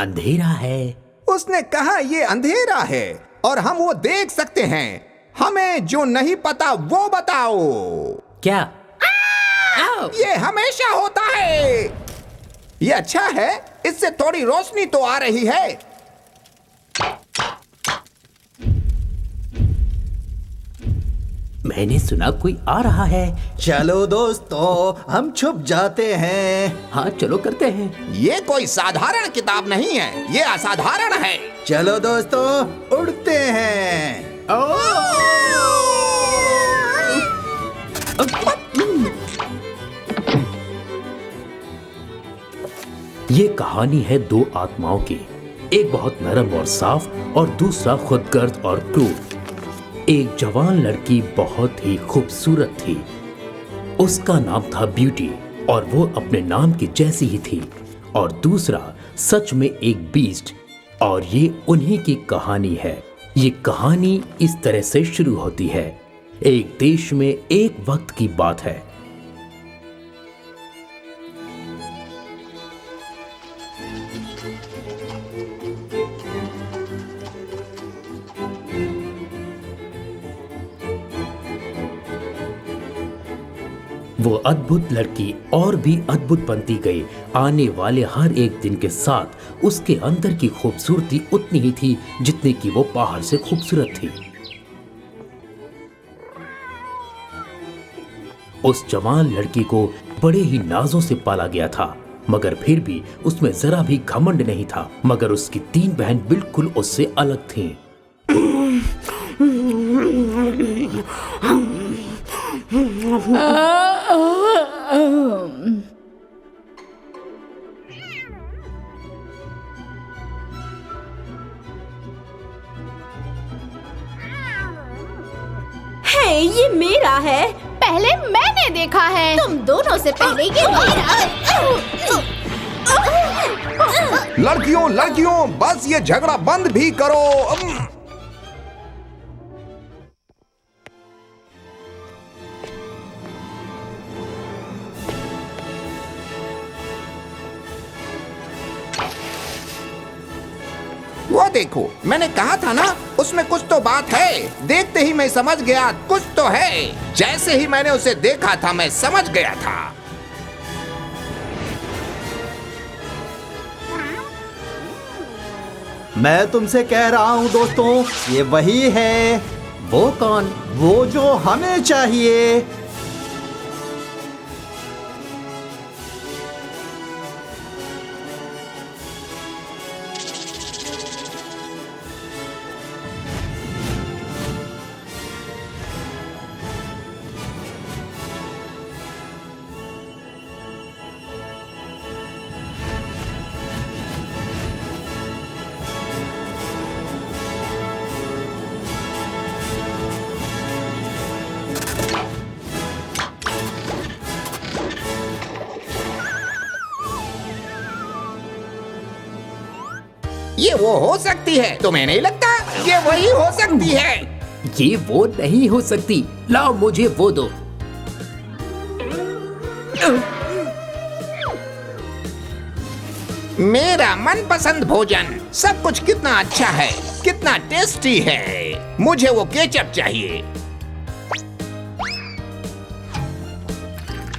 अंधेरा है। उसने कहा ये अंधेरा है और हम वो देख सकते हैं। हमें जो नहीं पता वो बताओ। क्या? ये हमेशा होता है। ये अच्छा है, इससे थोड़ी रोशनी तो आ रही है। मैंने सुना कोई आ रहा है। चलो दोस्तों, हम छुप जाते हैं। हाँ चलो करते हैं। ये कोई साधारण किताब नहीं है, ये असाधारण है। चलो दोस्तों, उड़ते हैं। ये कहानी है दो आत्माओं की। एक बहुत नरम और साफ और दूसरा खुदगर्ज और क्रूर। एक जवान लड़की बहुत ही खूबसूरत थी। उसका नाम था ब्यूटी और वो अपने नाम की जैसी ही थी। और दूसरा सच में एक बीस्ट, और ये उन्हीं की कहानी है। ये कहानी इस तरह से शुरू होती है। एक देश में एक वक्त की बात है। वो अद्भुत लड़की और भी अद्भुत बनती गई। आने वाले हर एक दिन के साथ उसके अंदर की खूबसूरती उतनी ही थी जितनी कि वो बाहर से खूबसूरत थी। उस जवान लड़की को बड़े ही नाजों से पाला गया था, मगर फिर भी उसमें जरा भी घमंड नहीं था। मगर उसकी तीन बहन बिल्कुल उससे अलग थीं। हे, ये मेरा है। पहले मैंने देखा है। तुम दोनों से पहले ये मेरा। लड़कियों लड़कियों, बस ये झगड़ा बंद भी करो। वो देखो, मैंने कहा था ना, उसमें कुछ तो बात है। देखते ही मैं समझ गया, कुछ तो है। जैसे ही मैंने उसे देखा था मैं समझ गया था। मैं तुमसे कह रहा हूँ दोस्तों, ये वही है। वो कौन? वो जो हमें चाहिए। ये वो हो सकती है, तुम्हें नहीं लगता? ये वही हो सकती है। ये वो नहीं हो सकती। लाओ मुझे वो दो। मेरा मनपसंद भोजन। सब कुछ कितना अच्छा है, कितना टेस्टी है। मुझे वो केचप चाहिए।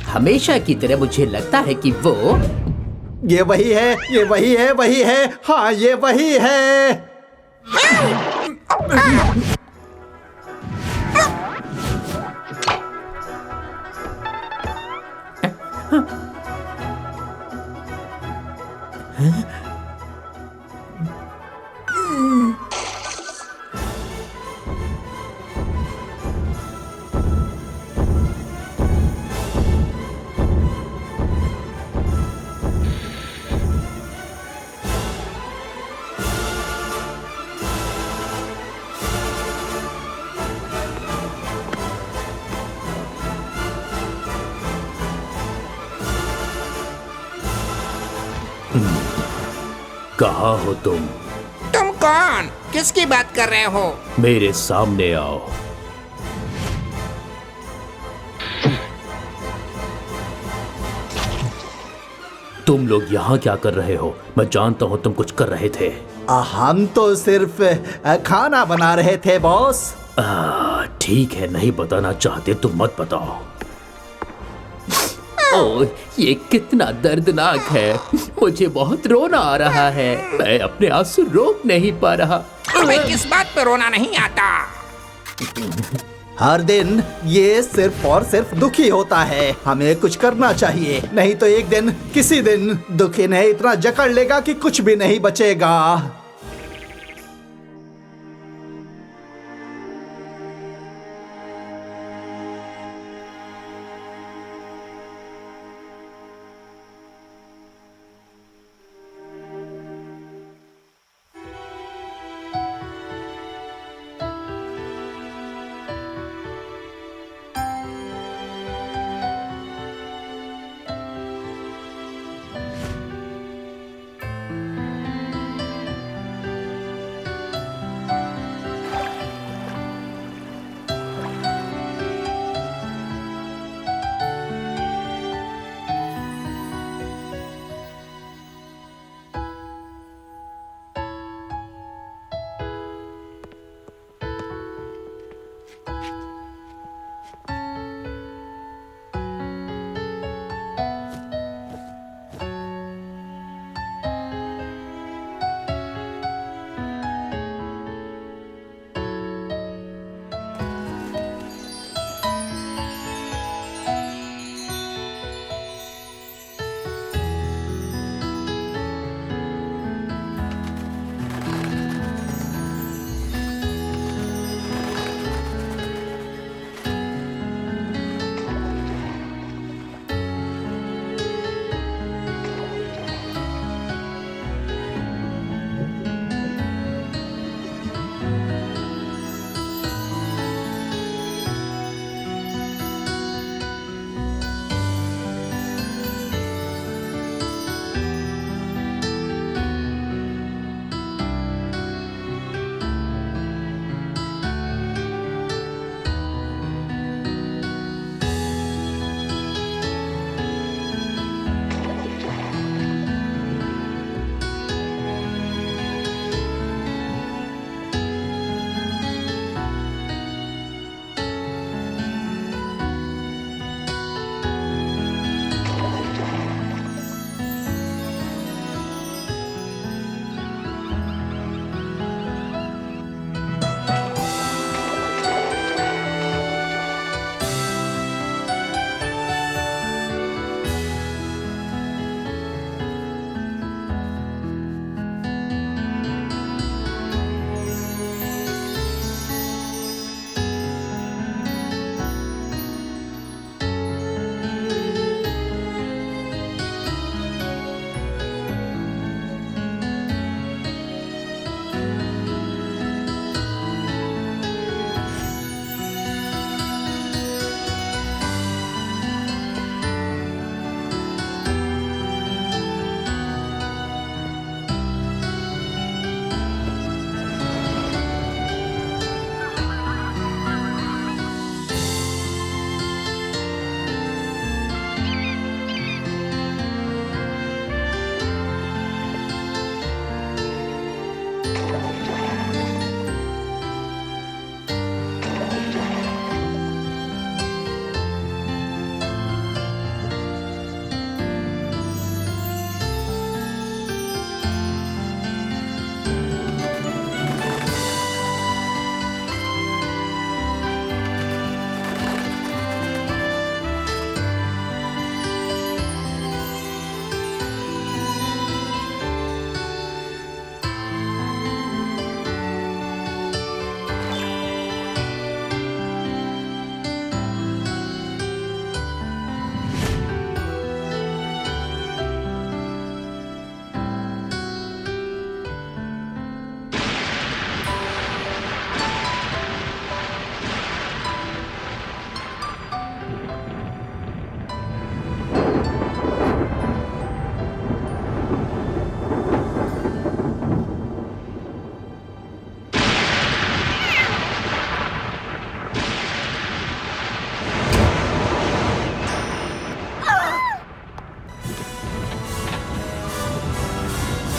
हमेशा की तरह मुझे लगता है कि वो ये वही है, ये वही है, वही है। हाँ, ये वही है। कहाँ हो तुम? तुम कौन? किसकी बात कर रहे हो? मेरे सामने आओ। तुम लोग यहाँ क्या कर रहे हो? मैं जानता हूँ तुम कुछ कर रहे थे। हम तो सिर्फ खाना बना रहे थे बॉस। ठीक है, नहीं बताना चाहते तो मत बताओ। ओह, ये कितना दर्दनाक है। मुझे बहुत रोना आ रहा है। मैं अपने आंसू रोक नहीं पा रहा। तुम्हें किस बात पे रोना नहीं आता? हर दिन ये सिर्फ और सिर्फ दुखी होता है। हमें कुछ करना चाहिए, नहीं तो एक दिन किसी दिन दुखी ने इतना जकड़ लेगा कि कुछ भी नहीं बचेगा।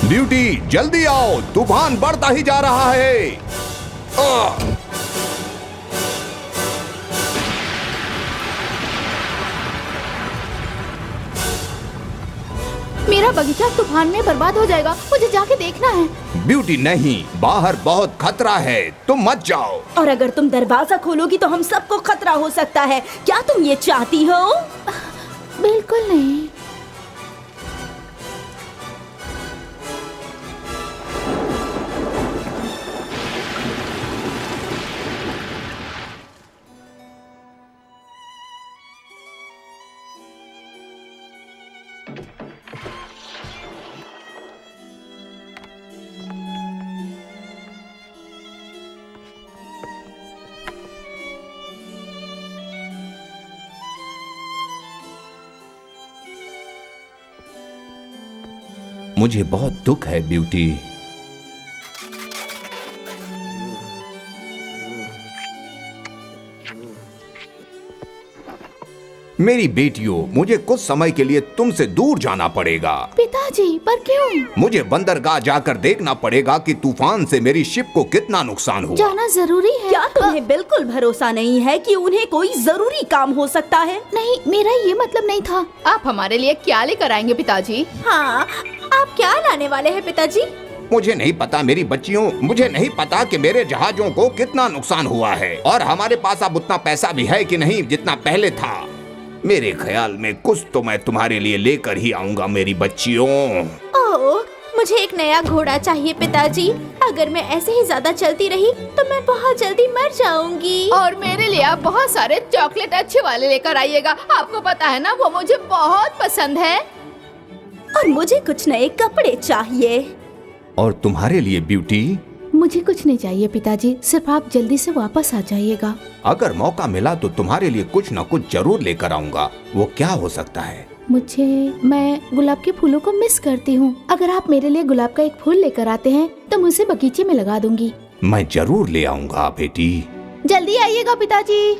ब्यूटी जल्दी आओ, तूफान बढ़ता ही जा रहा है। मेरा बगीचा तूफान में बर्बाद हो जाएगा, मुझे जाके देखना है। ब्यूटी नहीं, बाहर बहुत खतरा है, तुम मत जाओ। और अगर तुम दरवाजा खोलोगी तो हम सबको खतरा हो सकता है। क्या तुम ये चाहती हो? बिल्कुल नहीं। मुझे बहुत दुख है ब्यूटी। मेरी बेटियों, मुझे कुछ समय के लिए तुमसे दूर जाना पड़ेगा। पिताजी, पर क्यों? मुझे बंदरगाह जाकर देखना पड़ेगा कि तूफान से मेरी शिप को कितना नुकसान हुआ। जाना जरूरी है। क्या तुम्हें बिल्कुल भरोसा नहीं है कि उन्हें कोई जरूरी काम हो सकता है? नहीं, मेरा ये मतलब नहीं था। आप हमारे लिए क्या लेकर आएंगे पिताजी? हाँ, आप क्या लाने वाले हैं पिताजी? मुझे नहीं पता मेरी बच्चियों, मुझे नहीं पता कि मेरे जहाजों को कितना नुकसान हुआ है और हमारे पास अब उतना पैसा भी है कि नहीं जितना पहले था। मेरे ख्याल में कुछ तो मैं तुम्हारे लिए लेकर ही आऊंगा मेरी बच्चियों। ओह, मुझे एक नया घोड़ा चाहिए पिताजी। अगर मैं ऐसे ही ज्यादा चलती रही तो मैं बहुत जल्दी मर जाऊंगी। और मेरे लिए आप बहुत सारे चॉकलेट अच्छे वाले लेकर आइएगा। आपको पता है ना, वो मुझे बहुत पसंद है। और मुझे कुछ नए कपड़े चाहिए। और तुम्हारे लिए ब्यूटी? मुझे कुछ नहीं चाहिए पिताजी, सिर्फ आप जल्दी से वापस आ जाइएगा। अगर मौका मिला तो तुम्हारे लिए कुछ न कुछ जरूर लेकर आऊंगा। वो क्या हो सकता है? मैं गुलाब के फूलों को मिस करती हूँ। अगर आप मेरे लिए गुलाब का एक फूल लेकर आते हैं तो मैं उसे बगीचे में लगा दूंगी। मैं जरूर ले आऊंगा बेटी। जल्दी आइएगा पिताजी।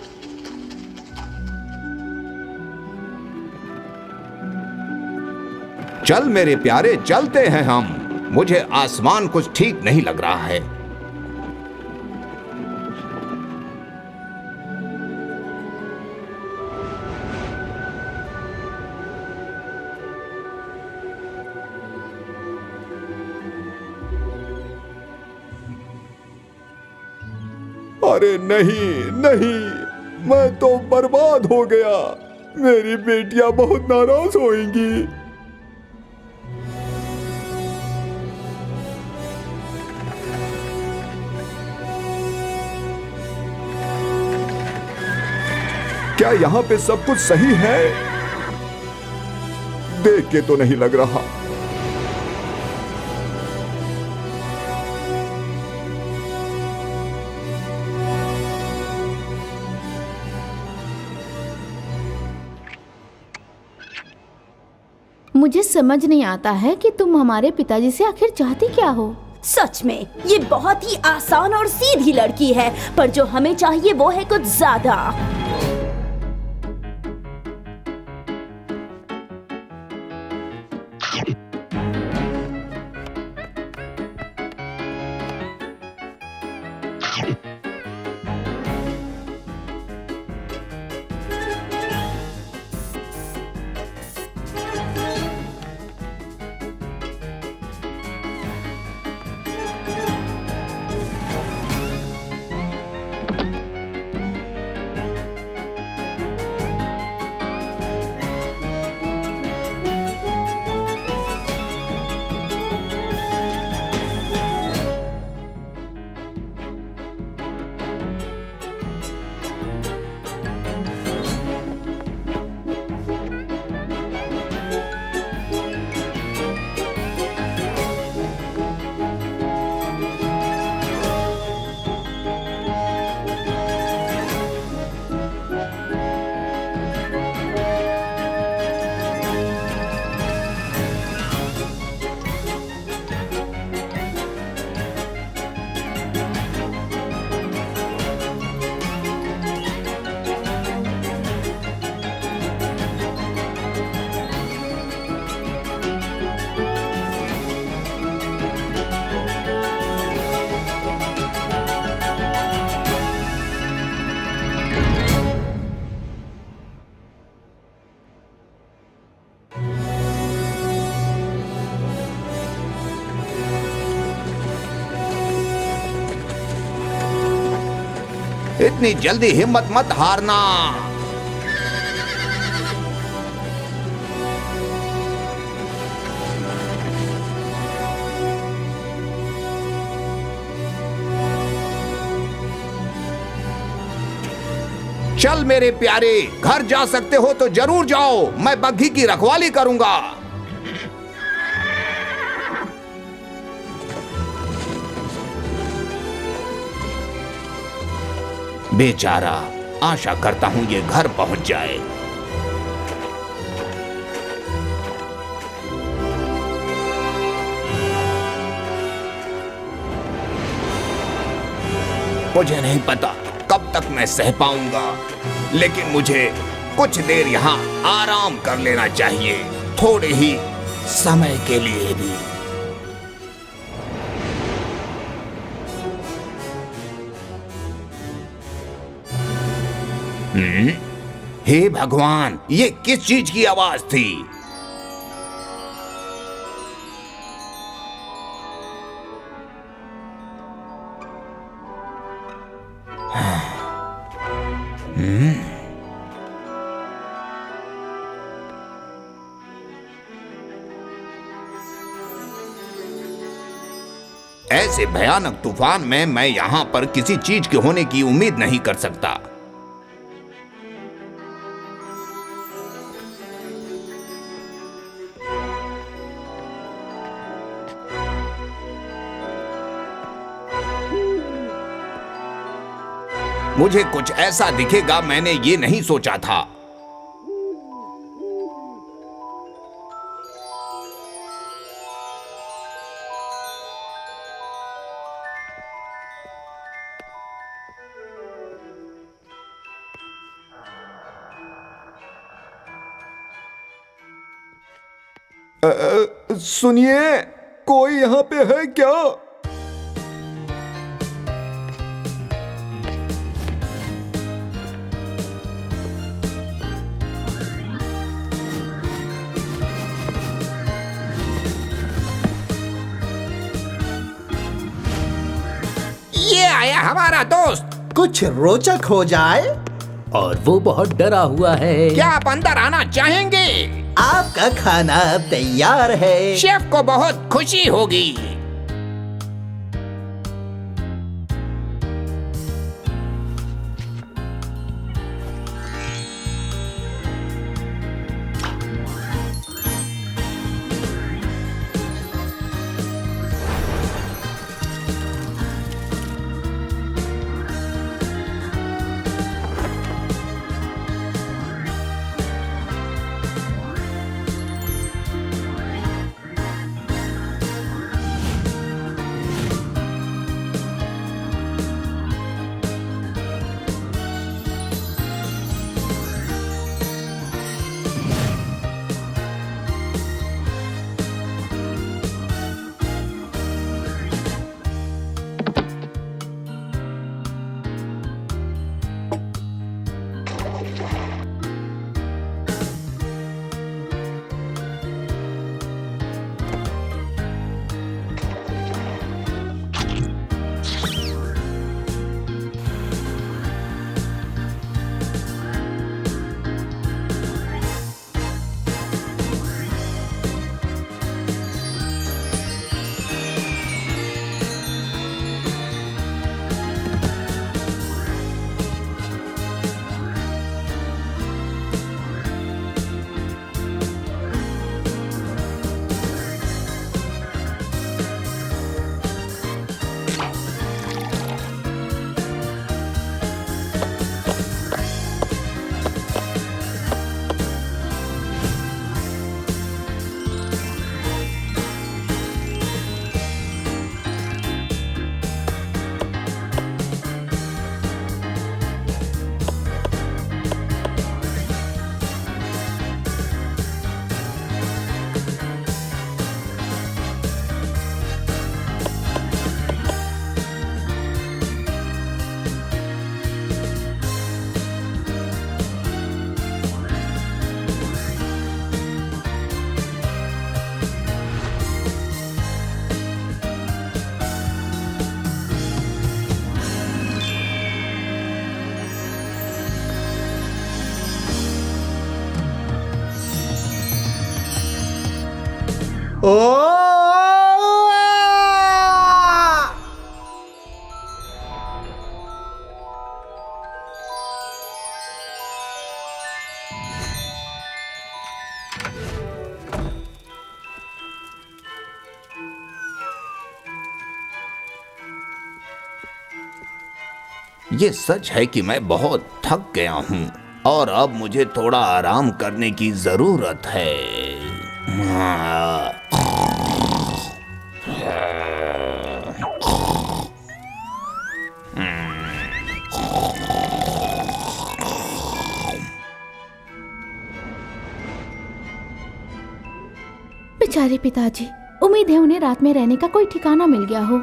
चल मेरे प्यारे, चलते हैं हम। मुझे आसमान कुछ ठीक नहीं लग रहा है। अरे नहीं नहीं, मैं तो बर्बाद हो गया। मेरी बेटियां बहुत नाराज होंगी। क्या यहाँ पे सब कुछ सही है? देख के तो नहीं लग रहा। मुझे समझ नहीं आता है कि तुम हमारे पिताजी से आखिर चाहती क्या हो। सच में ये बहुत ही आसान और सीधी लड़की है, पर जो हमें चाहिए वो है कुछ ज्यादा। इतनी जल्दी हिम्मत मत हारना। चल मेरे प्यारे, घर जा सकते हो तो जरूर जाओ, मैं बग्घी की रखवाली करूंगा। बेचारा, आशा करता हूं ये घर पहुंच जाए। मुझे नहीं पता कब तक मैं सह पाऊंगा, लेकिन मुझे कुछ देर यहाँ आराम कर लेना चाहिए, थोड़े ही समय के लिए भी। हे भगवान, ये किस चीज की आवाज थी? ऐसे भयानक तूफान में मैं यहाँ पर किसी चीज के होने की उम्मीद नहीं कर सकता। मुझे कुछ ऐसा दिखेगा, मैंने ये नहीं सोचा था। सुनिए, कोई यहाँ पे है क्या? ये आया हमारा दोस्त। कुछ रोचक हो जाए? और वो बहुत डरा हुआ है। क्या आप अंदर आना चाहेंगे? आपका खाना तैयार है। शेफ को बहुत खुशी होगी। ये सच है कि मैं बहुत थक गया हूँ और अब मुझे थोड़ा आराम करने की जरूरत है। बेचारे पिताजी, उम्मीद है उन्हें रात में रहने का कोई ठिकाना मिल गया हो।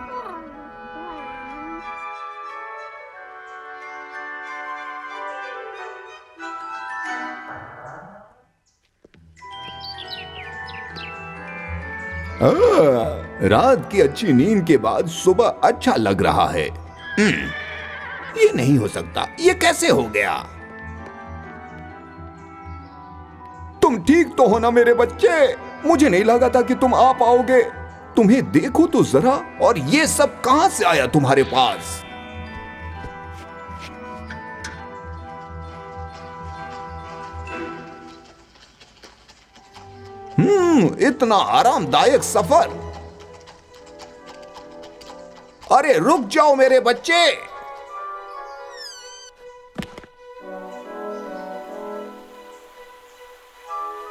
रात की अच्छी नींद के बाद सुबह अच्छा लग रहा है। ये नहीं हो सकता, ये कैसे हो गया? तुम ठीक तो हो ना मेरे बच्चे? मुझे नहीं लगा था कि तुम आ पाओगे। तुम्हें देखो तो जरा, और ये सब कहां से आया तुम्हारे पास? इतना आरामदायक सफर। अरे रुक जाओ मेरे बच्चे।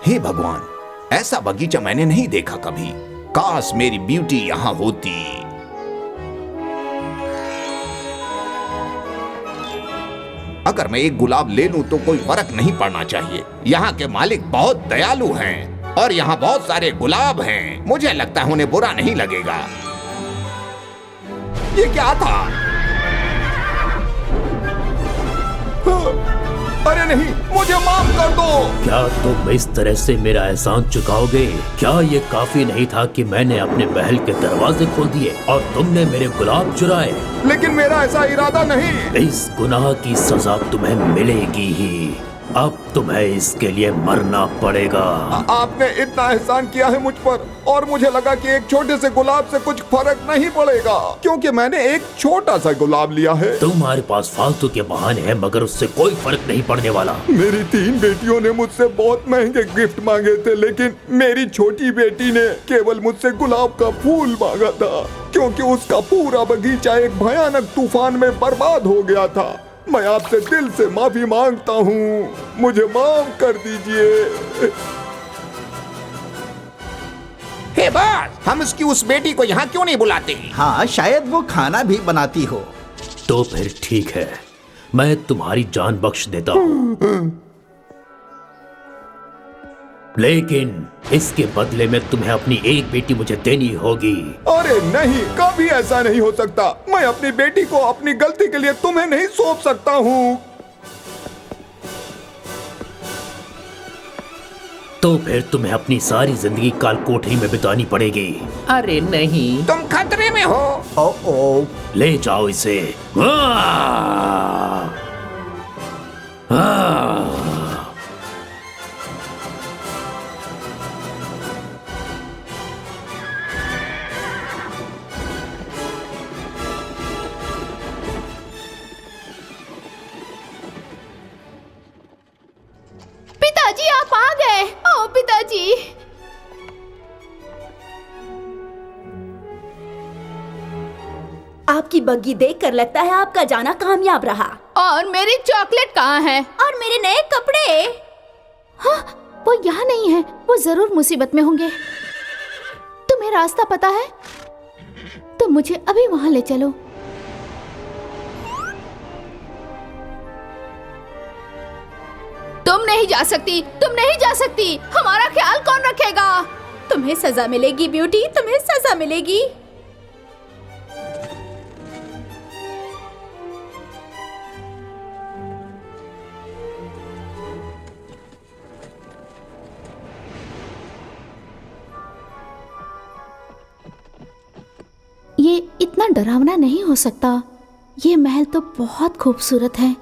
हे भगवान, ऐसा बगीचा मैंने नहीं देखा कभी। काश मेरी ब्यूटी यहां होती। अगर मैं एक गुलाब ले लूं तो कोई फर्क नहीं पड़ना चाहिए। यहाँ के मालिक बहुत दयालु हैं और यहाँ बहुत सारे गुलाब हैं। मुझे लगता है उन्हें बुरा नहीं लगेगा। ये क्या था? अरे नहीं, मुझे माफ कर दो। क्या तुम इस तरह से मेरा एहसान चुकाओगे? क्या ये काफी नहीं था कि मैंने अपने महल के दरवाजे खोल दिए और तुमने मेरे गुलाब चुराए? लेकिन मेरा ऐसा इरादा नहीं। इस गुनाह की सजा तुम्हें मिलेगी ही। अब तुम्हें इसके लिए मरना पड़ेगा। आपने इतना एहसान किया है मुझ पर, और मुझे लगा कि एक छोटे से गुलाब से कुछ फर्क नहीं पड़ेगा, क्योंकि मैंने एक छोटा सा गुलाब लिया है। तुम्हारे पास फालतू के बहाने हैं, मगर उससे कोई फर्क नहीं पड़ने वाला। मेरी 3 बेटियों ने मुझसे बहुत महंगे गिफ्ट मांगे थे, लेकिन मेरी छोटी बेटी ने केवल मुझसे गुलाब का फूल मांगा था, क्योंकि उसका पूरा बगीचा एक भयानक तूफान में बर्बाद हो गया था। मैं आपसे दिल से माफी मांगता हूँ, मुझे माफ कर दीजिए। हे बॉस, हम उसकी उस बेटी को यहाँ क्यों नहीं बुलाते? हाँ, शायद वो खाना भी बनाती हो। तो फिर ठीक है, मैं तुम्हारी जान बख्श देता हूँ, लेकिन इसके बदले में तुम्हें अपनी एक बेटी मुझे देनी होगी। अरे नहीं, कभी ऐसा नहीं हो सकता। मैं अपनी बेटी को अपनी गलती के लिए तुम्हें नहीं सौंप सकता हूँ। तो फिर तुम्हें अपनी सारी जिंदगी काल कोठरी में बितानी पड़ेगी। अरे नहीं, तुम खतरे में हो। ओ ले जाओ इसे। पिताजी, आप आ गए। ओ पिताजी। आपकी बग्गी देखकर लगता है आपका जाना कामयाब रहा। और मेरी चॉकलेट कहाँ है? और मेरे नए कपड़े? हाँ, वो यहाँ नहीं है। वो जरूर मुसीबत में होंगे। तुम्हें रास्ता पता है? तुम मुझे अभी वहाँ ले चलो। तुम नहीं जा सकती, तुम नहीं जा सकती। हमारा ख्याल कौन रखेगा? तुम्हें सजा मिलेगी ब्यूटी, तुम्हें सजा मिलेगी। ये इतना डरावना नहीं हो सकता। ये महल तो बहुत खूबसूरत है।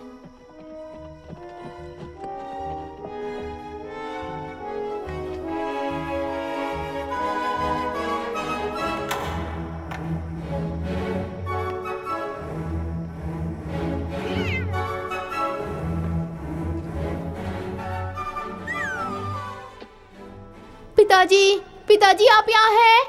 पिताजी, पिताजी आप यहाँ हैं?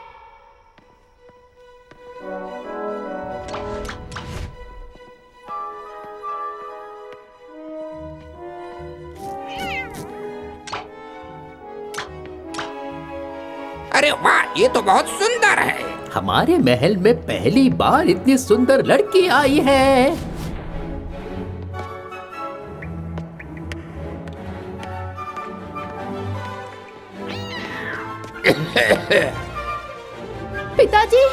अरे वाह, ये तो बहुत सुंदर है। हमारे महल में पहली बार इतनी सुंदर लड़की आई है। पिताजी,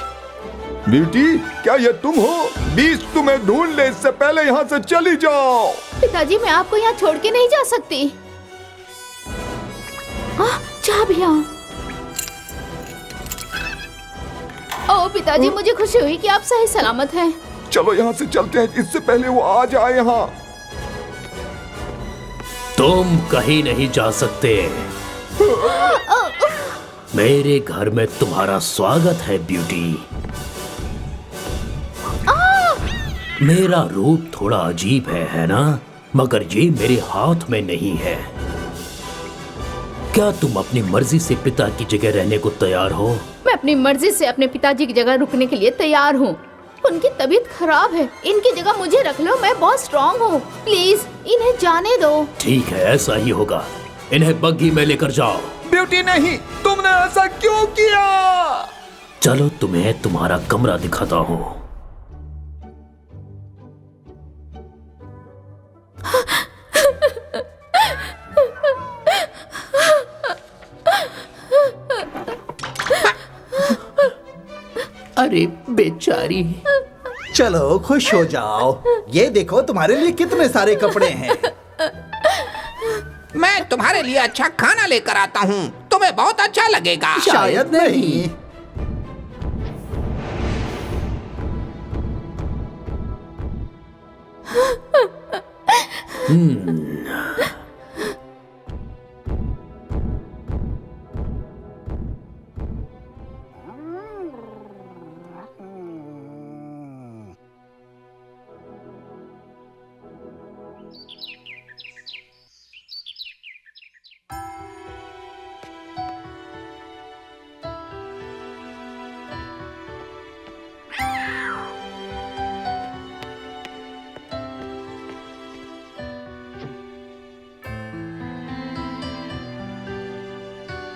बेटी, क्या ये तुम हो? बीस तुम्हें ढूंढ ले, इससे पहले यहाँ से चली जाओ। पिताजी मैं आपको यहाँ छोड़ के नहीं जा सकती। चाबियाँ। ओ पिताजी, मुझे खुशी हुई कि आप सही सलामत हैं। चलो यहाँ से चलते हैं, इससे पहले वो आ जाए यहाँ। तुम कहीं नहीं जा सकते। मेरे घर में तुम्हारा स्वागत है ब्यूटी। मेरा रूप थोड़ा अजीब है ना? मगर ये मेरे हाथ में नहीं है। क्या तुम अपनी मर्जी से पिता की जगह रहने को तैयार हो? मैं अपनी मर्जी से अपने पिताजी की जगह रुकने के लिए तैयार हूँ। उनकी तबीयत खराब है, इनकी जगह मुझे रख लो, मैं बहुत स्ट्रॉन्ग हूँ। प्लीज इन्हें जाने दो। ठीक है, ऐसा ही होगा। इन्हें बग्गी में लेकर जाओ। ब्यूटी नहीं, तुमने ऐसा क्यों किया? चलो तुम्हें तुम्हारा कमरा दिखाता हूँ। अरे बेचारी। चलो खुश हो जाओ। ये देखो तुम्हारे लिए कितने सारे कपड़े हैं। मैं तुम्हारे लिए अच्छा खाना लेकर आता हूँ, तुम्हें बहुत अच्छा लगेगा। शायद नहीं।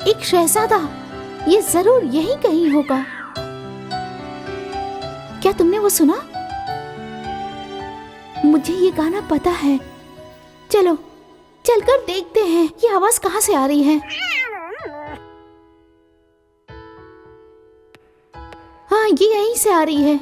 एक शहजादा, ये जरूर यही कहीं होगा। क्या तुमने वो सुना? मुझे ये गाना पता है। चलो चलकर देखते हैं ये आवाज कहाँ से आ रही है। हाँ, ये यहीं से आ रही है।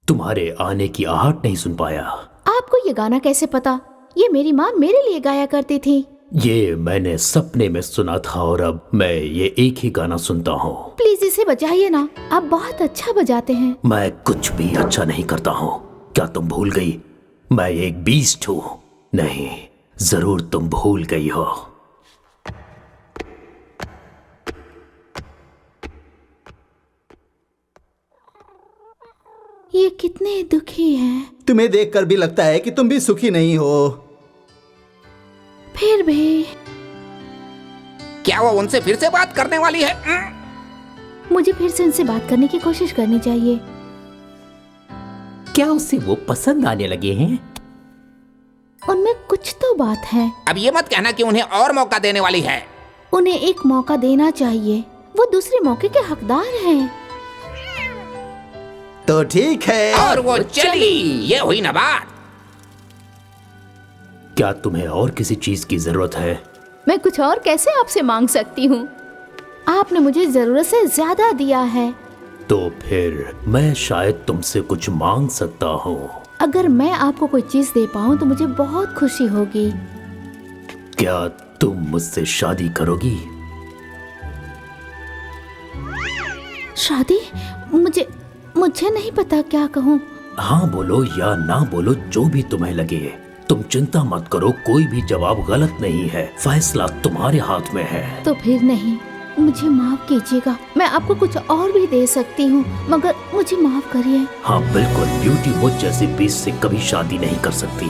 तुम्हारे आने की आहट नहीं सुन पाया। आपको ये गाना कैसे पता? ये मेरी माँ मेरे लिए गाया करती थी। ये मैंने सपने में सुना था और अब मैं ये एक ही गाना सुनता हूँ। प्लीज इसे बजाइए ना, आप बहुत अच्छा बजाते हैं। मैं कुछ भी अच्छा नहीं करता हूँ। क्या तुम भूल गई? मैं एक बीस्ट हूँ। नहीं, जरूर तुम भूल गई हो। ये कितने दुखी हैं। तुम्हें देखकर भी लगता है कि तुम भी सुखी नहीं हो। फिर भी क्या वो उनसे फिर से बात करने वाली है? मुझे फिर से उनसे बात करने की कोशिश करनी चाहिए। क्या उसे वो पसंद आने लगे हैं? उनमें कुछ तो बात है। अब ये मत कहना कि उन्हें और मौका देने वाली है। उन्हें एक मौका देना चाहिए, वो दूसरे मौके के हकदार हैं। तो ठीक है। और वो चली। ये हुई ना बात। क्या तुम्हें और किसी चीज की जरूरत है? मैं कुछ और कैसे आपसे मांग सकती हूँ? आपने मुझे जरूरत से ज्यादा दिया है। तो फिर मैं शायद तुमसे कुछ मांग सकता हूँ। अगर मैं आपको कोई चीज दे पाऊँ तो मुझे बहुत खुशी होगी। क्या तुम मुझसे शादी करोगी? शादी? मुझे नहीं पता क्या कहूँ। हाँ बोलो या ना बोलो, जो भी तुम्हें लगे। तुम चिंता मत करो, कोई भी जवाब गलत नहीं है। फैसला तुम्हारे हाथ में है। तो फिर नहीं, मुझे माफ कीजिएगा, मैं आपको कुछ और भी दे सकती हूँ, मगर मुझे माफ करिए। हाँ बिल्कुल, ब्यूटी मुझ जैसे बीस से कभी शादी नहीं कर सकती।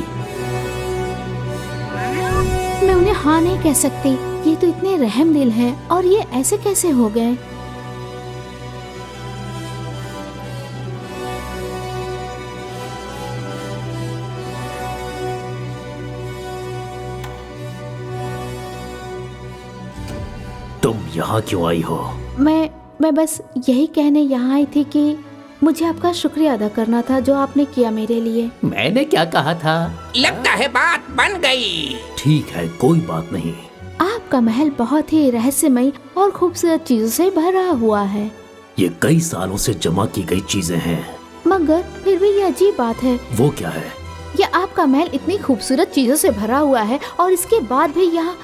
मैं उन्हें हाँ नहीं कह सकती, ये तो इतने रहमदिल हैं, और ये ऐसे कैसे हो गए? तुम यहाँ क्यों आई हो? मैं बस यही कहने यहाँ आई थी कि मुझे आपका शुक्रिया अदा करना था जो आपने किया मेरे लिए। मैंने क्या कहा था? लगता है बात बन गई। ठीक है, कोई बात नहीं। आपका महल बहुत ही रहस्यमय और खूबसूरत चीजों से भरा हुआ है। ये कई सालों से जमा की गई चीजें हैं। मगर फिर भी ये अजीब बात है। वो क्या है? ये आपका महल इतनी खूबसूरत चीजों से भरा हुआ है और इसके बाद भी यहाँ।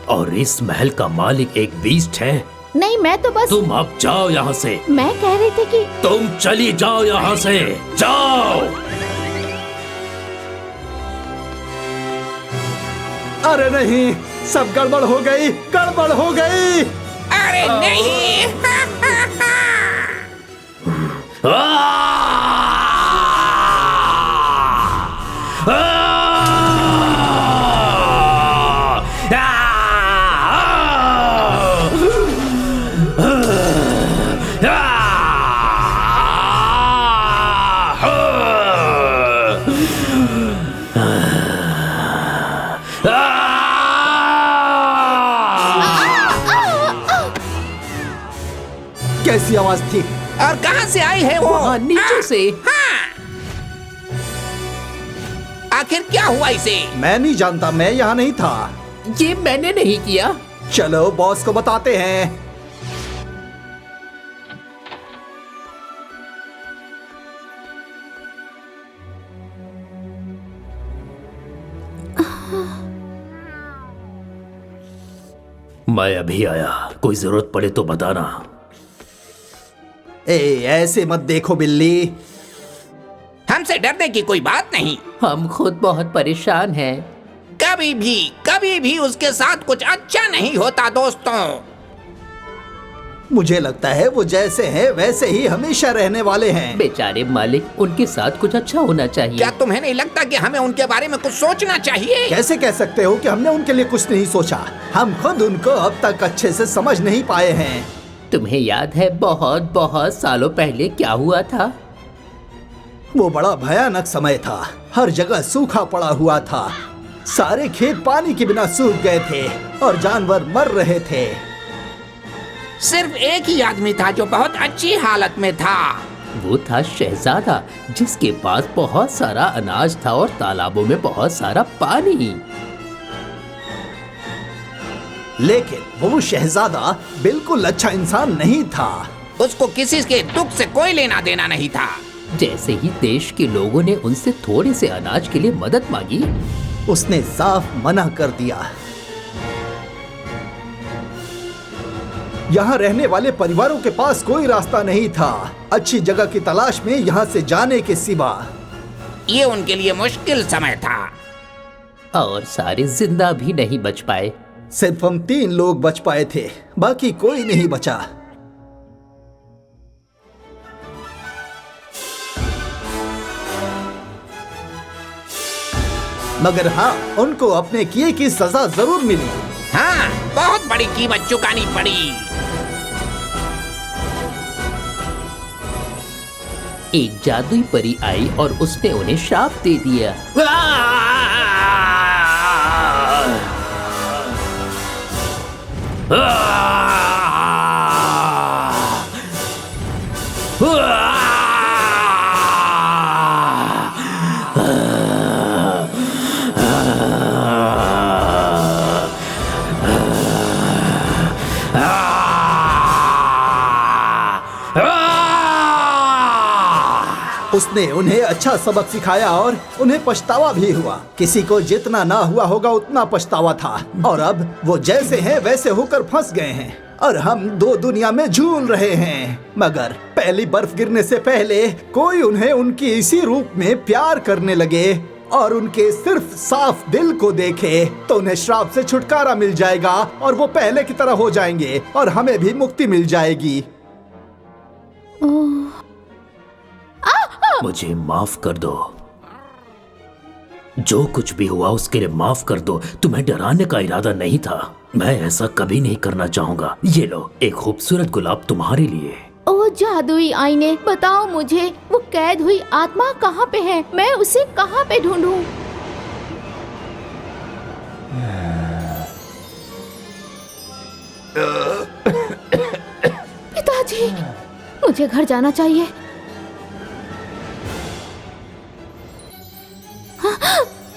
और इस महल का मालिक एक बीस्ट है। नहीं, मैं तो बस। तुम अब जाओ यहाँ से। मैं कह रही थी कि तुम चली जाओ यहाँ से, जाओ। अरे नहीं, सब गड़बड़ हो गई, गड़बड़ हो गई। अरे नहीं। कैसी आवाज थी? और कहाँ से आई है वो? नीचे से। आखिर क्या हुआ इसे? मैं नहीं जानता, मैं यहाँ नहीं था। ये मैंने नहीं किया। चलो बॉस को बताते हैं। मैं अभी आया, कोई जरूरत पड़े तो बताना। ऐसे मत देखो बिल्ली। हमसे डरने की कोई बात नहीं। हम खुद बहुत परेशान हैं। कभी भी उसके साथ कुछ अच्छा नहीं होता दोस्तों। मुझे लगता है वो जैसे हैं वैसे ही हमेशा रहने वाले हैं। बेचारे मालिक, उनके साथ कुछ अच्छा होना चाहिए। क्या तुम्हें नहीं लगता कि हमें उनके बारे में कुछ सोचना चाहिए? कैसे कह सकते हो कि हमने उनके लिए कुछ नहीं सोचा? हम खुद उनको अब तक अच्छे से समझ नहीं पाए हैं। तुम्हें याद है बहुत बहुत सालों पहले क्या हुआ था? वो बड़ा भयानक समय था। हर जगह सूखा पड़ा हुआ था। सारे खेत पानी के बिना सूख गए थे और जानवर मर रहे थे। सिर्फ एक ही आदमी था जो बहुत अच्छी हालत में था। वो था शहजादा, जिसके पास बहुत सारा अनाज था और तालाबों में बहुत सारा पानी। लेकिन वो शहजादा बिल्कुल अच्छा इंसान नहीं था। उसको किसी के दुख से कोई लेना देना नहीं था। जैसे ही देश के लोगों ने उनसे थोड़े से अनाज के लिए मदद मांगी, उसने साफ मना कर दिया। यहाँ रहने वाले परिवारों के पास कोई रास्ता नहीं था अच्छी जगह की तलाश में यहाँ से जाने के सिवा। ये उनके लिए मुश्किल समय था और सारे जिंदा भी नहीं बच पाए। सिर्फ हम 3 लोग बच पाए थे, बाकी कोई नहीं बचा। मगर हाँ, उनको अपने किए की सजा जरूर मिली। हाँ, बहुत बड़ी कीमत चुकानी पड़ी। एक जादुई परी आई और उसने उन्हें श्राप दे दिया। उसने उन्हें अच्छा सबक सिखाया और उन्हें पछतावा भी हुआ। किसी को जितना ना हुआ होगा उतना पछतावा था और अब वो जैसे हैं वैसे होकर फंस गए हैं और हम 2 दुनिया में झूल रहे हैं। मगर पहली बर्फ गिरने से पहले कोई उन्हें उनकी इसी रूप में प्यार करने लगे और उनके सिर्फ साफ दिल को देखे तो उन्हें श्राप से छुटकारा मिल जाएगा और वो पहले की तरह हो जाएंगे और हमें भी मुक्ति मिल जाएगी। मुझे माफ कर दो। जो कुछ भी हुआ उसके लिए माफ कर दो। तुम्हें डराने का इरादा नहीं था। मैं ऐसा कभी नहीं करना चाहूंगा। ये लो, एक खूबसूरत गुलाब तुम्हारे लिए। ओ जादुई आईने, बताओ मुझे वो कैद हुई आत्मा कहाँ पे है? मैं उसे कहाँ पे ढूंढूं? पिताजी, मुझे घर जाना चाहिए।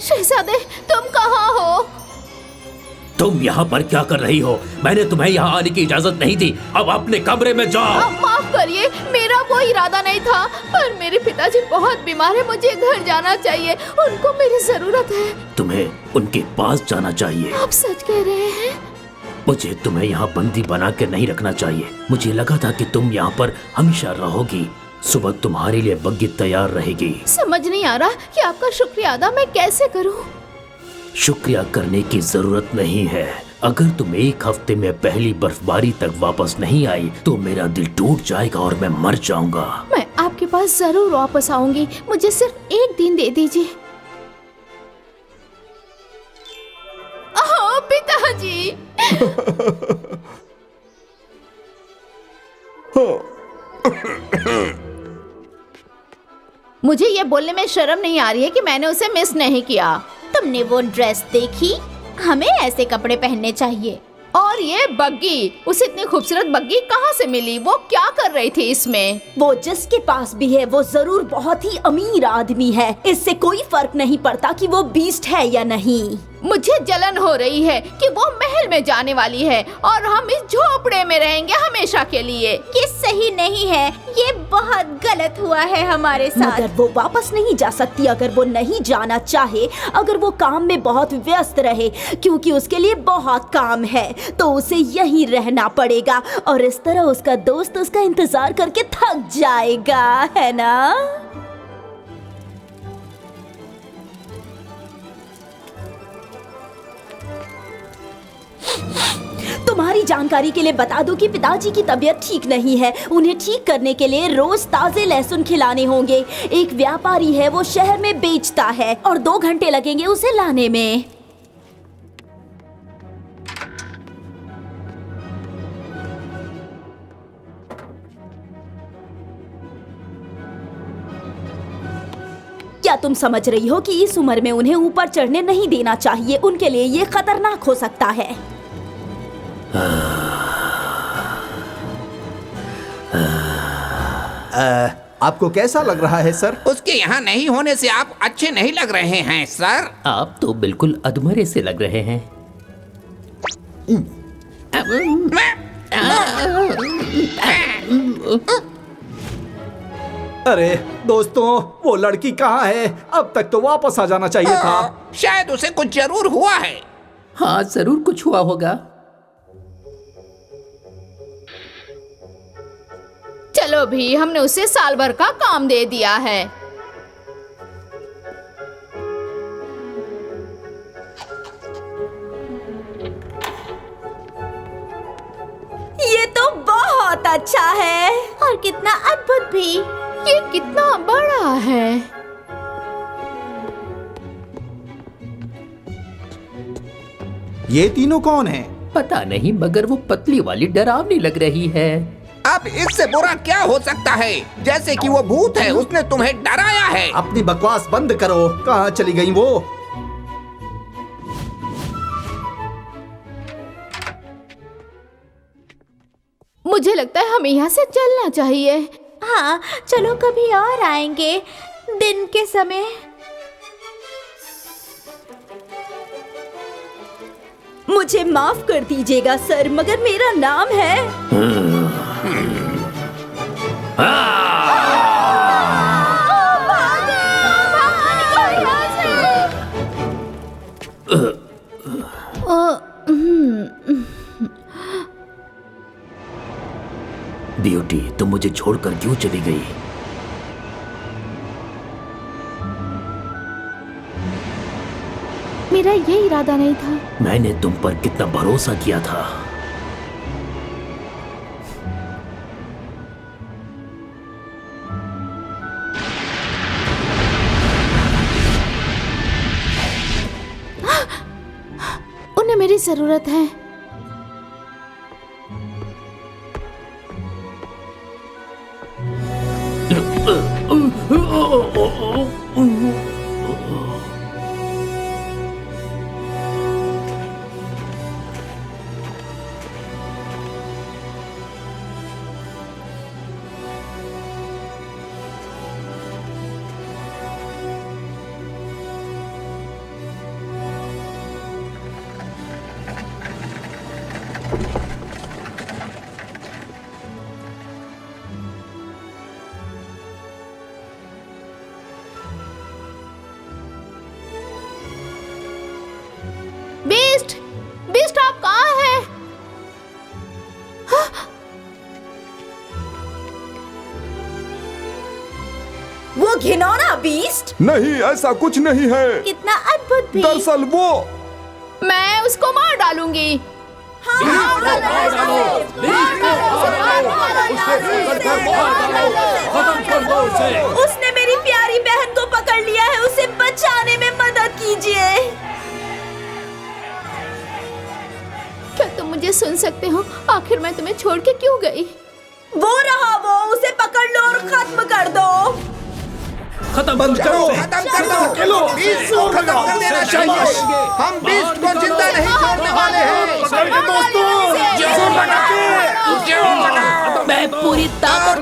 शहजादे, तुम कहाँ हो? तुम यहाँ पर क्या कर रही हो? मैंने तुम्हें यहाँ आने की इजाजत नहीं दी। अब अपने कमरे में जाओ। माफ करिए, मेरा कोई इरादा नहीं था, पर मेरे पिताजी बहुत बीमार है। मुझे घर जाना चाहिए, उनको मेरी जरूरत है। तुम्हें उनके पास जाना चाहिए। आप सच कह रहे हैं? मुझे तुम्हें यहाँ बंदी बना के नहीं रखना चाहिए। मुझे लगा था कि तुम यहाँ पर हमेशा रहोगी। सुबह तुम्हारे लिए बग्गी तैयार रहेगी। समझ नहीं आ रहा कि आपका शुक्रिया अदा मैं कैसे करूं? शुक्रिया करने की जरूरत नहीं है। अगर तुम एक हफ्ते में पहली बर्फबारी तक वापस नहीं आई तो मेरा दिल टूट जाएगा और मैं मर जाऊंगा। मैं आपके पास जरूर वापस आऊंगी। मुझे सिर्फ एक दिन दे दीजिए। पिताजी। मुझे ये बोलने में शर्म नहीं आ रही है कि मैंने उसे मिस नहीं किया। तुमने वो ड्रेस देखी? हमें ऐसे कपड़े पहनने चाहिए। और ये बग्गी, उसे इतनी खूबसूरत बग्गी कहाँ से मिली? वो क्या कर रही थी इसमें? वो जिसके पास भी है वो जरूर बहुत ही अमीर आदमी है। इससे कोई फर्क नहीं पड़ता कि वो बीस्ट है या नहीं। मुझे जलन हो रही है कि वो महल में जाने वाली है और हम इस झोपड़े में रहेंगे हमेशा के लिए। ये सही नहीं है। ये बहुत गलत हुआ है हमारे साथ। मगर वो वापस नहीं जा सकती अगर वो नहीं जाना चाहे। अगर वो काम में बहुत व्यस्त रहे, क्योंकि उसके लिए बहुत काम है, तो उसे यहीं रहना पड़ेगा और इस तरह उसका दोस्त उसका इंतजार करके थक जाएगा, है ना? तुम्हारी जानकारी के लिए बता दूं कि पिताजी की तबीयत ठीक नहीं है। उन्हें ठीक करने के लिए रोज ताजे लहसुन खिलाने होंगे। एक व्यापारी है, वो शहर में बेचता है और 2 घंटे लगेंगे उसे लाने में। क्या तुम समझ रही हो कि इस उम्र में उन्हें ऊपर चढ़ने नहीं देना चाहिए? उनके लिए ये खतरनाक हो सकता है। आपको कैसा लग रहा है सर? उसके यहाँ नहीं होने से आप अच्छे नहीं लग रहे हैं सर। आप तो बिल्कुल अधमरे से लग रहे हैं। अरे दोस्तों, वो लड़की कहाँ है? अब तक तो वापस आ जाना चाहिए था। शायद उसे कुछ जरूर हुआ है। हाँ, जरूर कुछ हुआ होगा। चलो भी, हमने उसे साल भर का काम दे दिया है। ये तो बहुत अच्छा है और कितना अद्भुत भी। ये कितना बड़ा है। ये तीनों कौन हैं? पता नहीं, मगर वो पतली वाली डरावनी लग रही है। अब इससे बुरा क्या हो सकता है? जैसे कि वो भूत है, उसने तुम्हें डराया है। अपनी बकवास बंद करो। कहाँ चली गई वो? मुझे लगता है हमें यहाँ से चलना चाहिए। हाँ, चलो कभी और आएंगे दिन के समय। मुझे माफ कर दीजिएगा सर, मगर मेरा नाम है। ब्यूटी, तुम मुझे छोड़कर क्यों चली गई? मेरा ये इरादा नहीं था। मैंने तुम पर कितना भरोसा किया था। उन्हें मेरी जरूरत है। बीस्ट, बीस्ट आप कहाँ हैं? वो घिनौना बीस्ट? नहीं, ऐसा कुछ नहीं है। कितना अद्भुत बीस्ट। दरअसल वो मैं उसको मार डालूंगी। उसने मेरी प्यारी बहन को पकड़ लिया है, उसे बचाने में मदद कीजिए। क्या तुम मुझे सुन सकते हो? आखिर मैं तुम्हें छोड़ के क्यों गई? वो रहा वो, उसे पकड़ लो और खत्म कर दो। खत्म करो। खत्म कर दो। बीस्ट को खत्म कर देना चाहिए। हम बीस्ट को जिंदा नहीं छोड़ने वाले हैं। मैं पूरी ताकत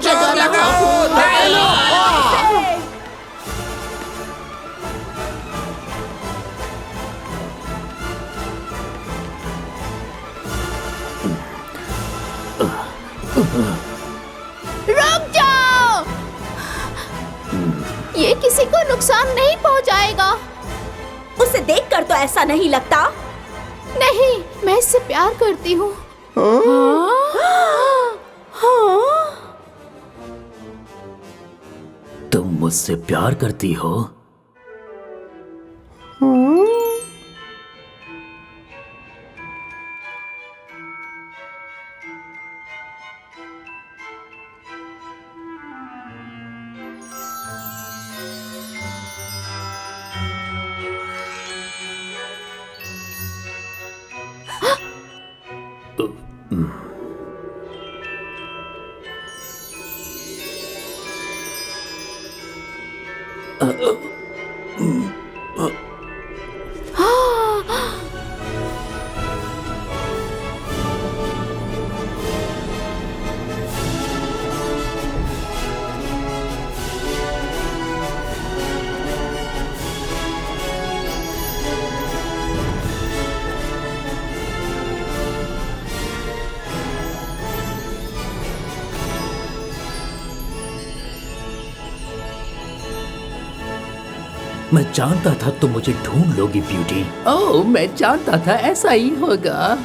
रुक जाओ। ये किसी को नुकसान नहीं पहुंचाएगा। उसे देखकर तो ऐसा नहीं लगता। नहीं, मैं इससे प्यार करती हूँ। तुम मुझसे प्यार करती हो? मैं जानता था तुम मुझे ढूंढ लोगी ब्यूटी। ओह, मैं जानता था ऐसा ही होगा।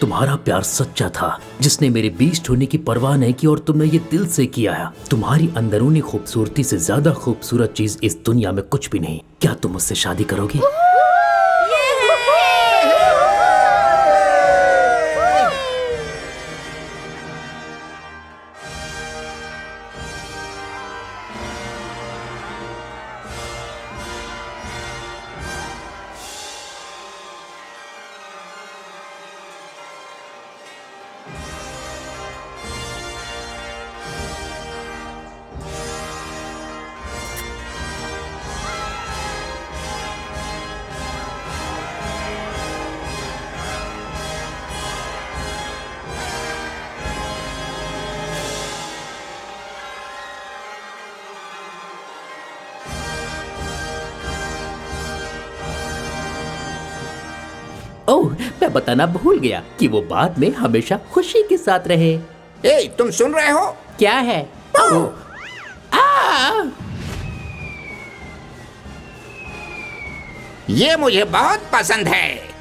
तुम्हारा प्यार सच्चा था, जिसने मेरे बीस्ट होने की परवाह नहीं की, और तुमने ये दिल से किया है। तुम्हारी अंदरूनी खूबसूरती से ज्यादा खूबसूरत चीज इस दुनिया में कुछ भी नहीं। क्या तुम मुझसे शादी करोगी? ओह, मैं बताना भूल गया कि वो बाद में हमेशा खुशी के साथ रहे। ए, तुम सुन रहे हो? क्या है? ये मुझे बहुत पसंद है।